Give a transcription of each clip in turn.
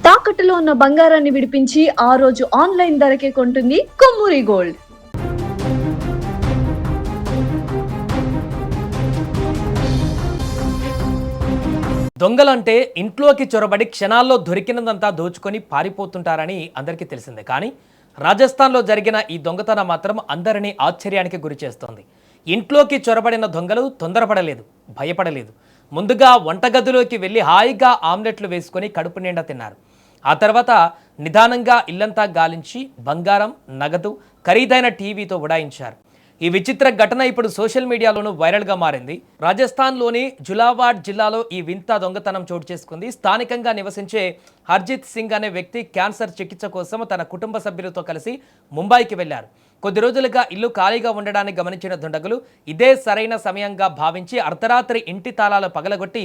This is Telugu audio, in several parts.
తాకట్టులో ఉన్న బంగారాన్ని విడిపించి ఆ రోజు ఆన్లైన్ ధరకే కొంటుంది కొమ్మూరి గోల్డ్. దొంగలంటే ఇంట్లోకి చొరబడి క్షణాల్లో దొరికినదంతా దోచుకొని పారిపోతుంటారని అందరికీ తెలిసిందే. కానీ రాజస్థాన్లో జరిగిన ఈ దొంగతనం మాత్రం అందరినీ ఆశ్చర్యానికి గురి చేస్తోంది. ఇంట్లోకి చొరబడిన దొంగలు తొందరపడలేదు, భయపడలేదు. ముందుగా వంటగదిలోకి వెళ్ళి హాయిగా ఆమ్లెట్లు వేసుకొని కడుపు నిండా తిన్నారు. ఆ తర్వాత నిదానంగా ఇల్లంతా గాలించి బంగారం, నగదు, ఖరీదైన టీవీతో ఉడాయించారు. ఈ విచిత్ర ఘటన ఇప్పుడు సోషల్ మీడియాలోనూ వైరల్గా మారింది. రాజస్థాన్లోని జులావాడ్ జిల్లాలో ఈ వింత దొంగతనం చోటు చేసుకుంది. స్థానికంగా నివసించే హర్జిత్ సింగ్ అనే వ్యక్తి క్యాన్సర్ చికిత్స కోసం తన కుటుంబ సభ్యులతో కలిసి ముంబైకి వెళ్లారు. కొద్ది రోజులుగా ఇల్లు ఖాళీగా ఉండడాన్ని గమనించిన దుండగులు ఇదే సరైన సమయంగా భావించి అర్ధరాత్రి ఇంటి తాళాలు పగలగొట్టి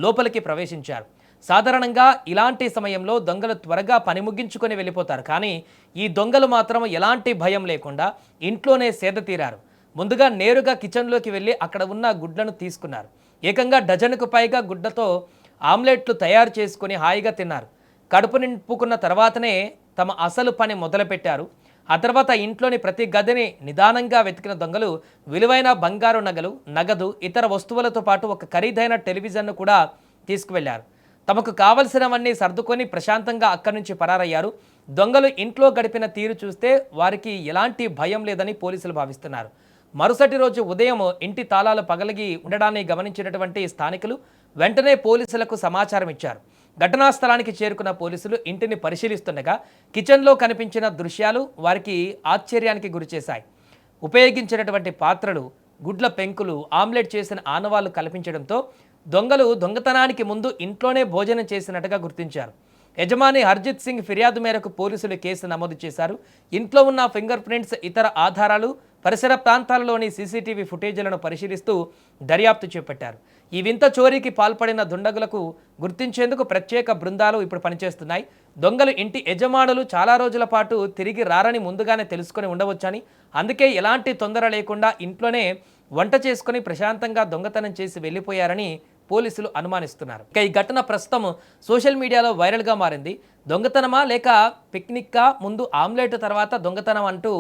లోపలికి ప్రవేశించారు. సాధారణంగా ఇలాంటి సమయంలో దొంగలు త్వరగా పని ముగించుకొని వెళ్ళిపోతారు. కానీ ఈ దొంగలు మాత్రం ఎలాంటి భయం లేకుండా ఇంట్లోనే సేద తీరారు. ముందుగా నేరుగా కిచెన్లోకి వెళ్ళి అక్కడ ఉన్న గుడ్లను తీసుకున్నారు. ఏకంగా డజన్కు పైగా గుడ్లతో ఆమ్లెట్లు తయారు చేసుకుని హాయిగా తిన్నారు. కడుపు నింపుకున్న తర్వాతనే తమ అసలు పని మొదలుపెట్టారు. ఆ తర్వాత ఇంట్లోని ప్రతి గదిని నిదానంగా వెతికిన దొంగలు విలువైన బంగారు నగలు, నగదు, ఇతర వస్తువులతో పాటు ఒక ఖరీదైన టెలివిజన్ను కూడా తీసుకువెళ్లారు. తమకు కావలసినవన్నీ సర్దుకొని ప్రశాంతంగా అక్కడి నుంచి పరారయ్యారు. దొంగలు ఇంట్లో గడిపిన తీరు చూస్తే వారికి ఎలాంటి భయం లేదని పోలీసులు భావిస్తున్నారు. మరుసటి రోజు ఉదయం ఇంటి తాళాలు పగలిగి ఉండడాన్ని గమనించినటువంటి స్థానికులు వెంటనే పోలీసులకు సమాచారం ఇచ్చారు. ఘటనా స్థలానికి చేరుకున్న పోలీసులు ఇంటిని పరిశీలిస్తుండగా కిచెన్లో కనిపించిన దృశ్యాలు వారికి ఆశ్చర్యానికి గురిచేశాయి. ఉపయోగించినటువంటి పాత్రలు, గుడ్ల పెంకులు, ఆమ్లెట్ చేసిన ఆనవాళ్లు కల్పించడంతో దొంగలు దొంగతనానికి ముందు ఇంట్లోనే భోజనం చేసినట్టుగా గుర్తించారు. యజమాని హర్జిత్ సింగ్ ఫిర్యాదు మేరకు పోలీసులు కేసు నమోదు చేశారు. ఇంట్లో ఉన్న ఫింగర్ ప్రింట్స్, ఇతర ఆధారాలు, పరిసర ప్రాంతాలలోని సీసీటీవీ ఫుటేజీలను పరిశీలిస్తూ దర్యాప్తు చేపట్టారు. ఈ వింత చోరీకి పాల్పడిన దుండగులకు గుర్తించేందుకు ప్రత్యేక బృందాలు ఇప్పుడు పనిచేస్తున్నాయి. దొంగలు ఇంటి యజమానులు చాలా రోజుల పాటు తిరిగి రారని ముందుగానే తెలుసుకొని ఉండవచ్చని, అందుకే ఎలాంటి తొందర లేకుండా ఇంట్లోనే వంట చేసుకుని ప్రశాంతంగా దొంగతనం చేసి వెళ్ళిపోయారని పోలీసులు అనుమానిస్తున్నారు. ఇక ఈ ఘటన ప్రస్తుతం సోషల్ మీడియాలో వైరల్గా మారింది. దొంగతనమా లేక పిక్నిక్కా, ముందు ఆమ్లెట్ తర్వాత దొంగతనం అంటూ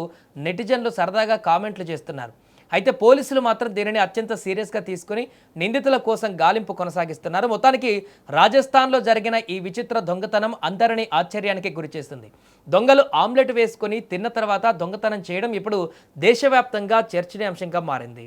నెటిజన్లు సరదాగా కామెంట్లు చేస్తున్నారు. అయితే పోలీసులు మాత్రం దీనిని అత్యంత సీరియస్గా తీసుకుని నిందితుల కోసం గాలింపు కొనసాగిస్తున్నారు. మొత్తానికి రాజస్థాన్లో జరిగిన ఈ విచిత్ర దొంగతనం అందరినీ ఆశ్చర్యానికి గురిచేస్తుంది. దొంగలు ఆమ్లెట్ వేసుకుని తిన్న తర్వాత దొంగతనం చేయడం ఇప్పుడు దేశవ్యాప్తంగా చర్చనీయాంశంగా మారింది.